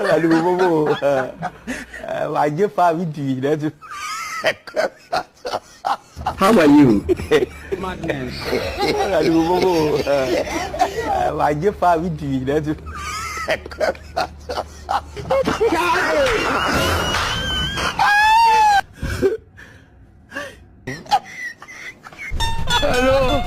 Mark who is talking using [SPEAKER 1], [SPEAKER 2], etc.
[SPEAKER 1] Aduh bobo. Wajib video dah tu.
[SPEAKER 2] How are you?
[SPEAKER 3] Madness.
[SPEAKER 1] Aduh bobo. Wajib video dah tu. Hello.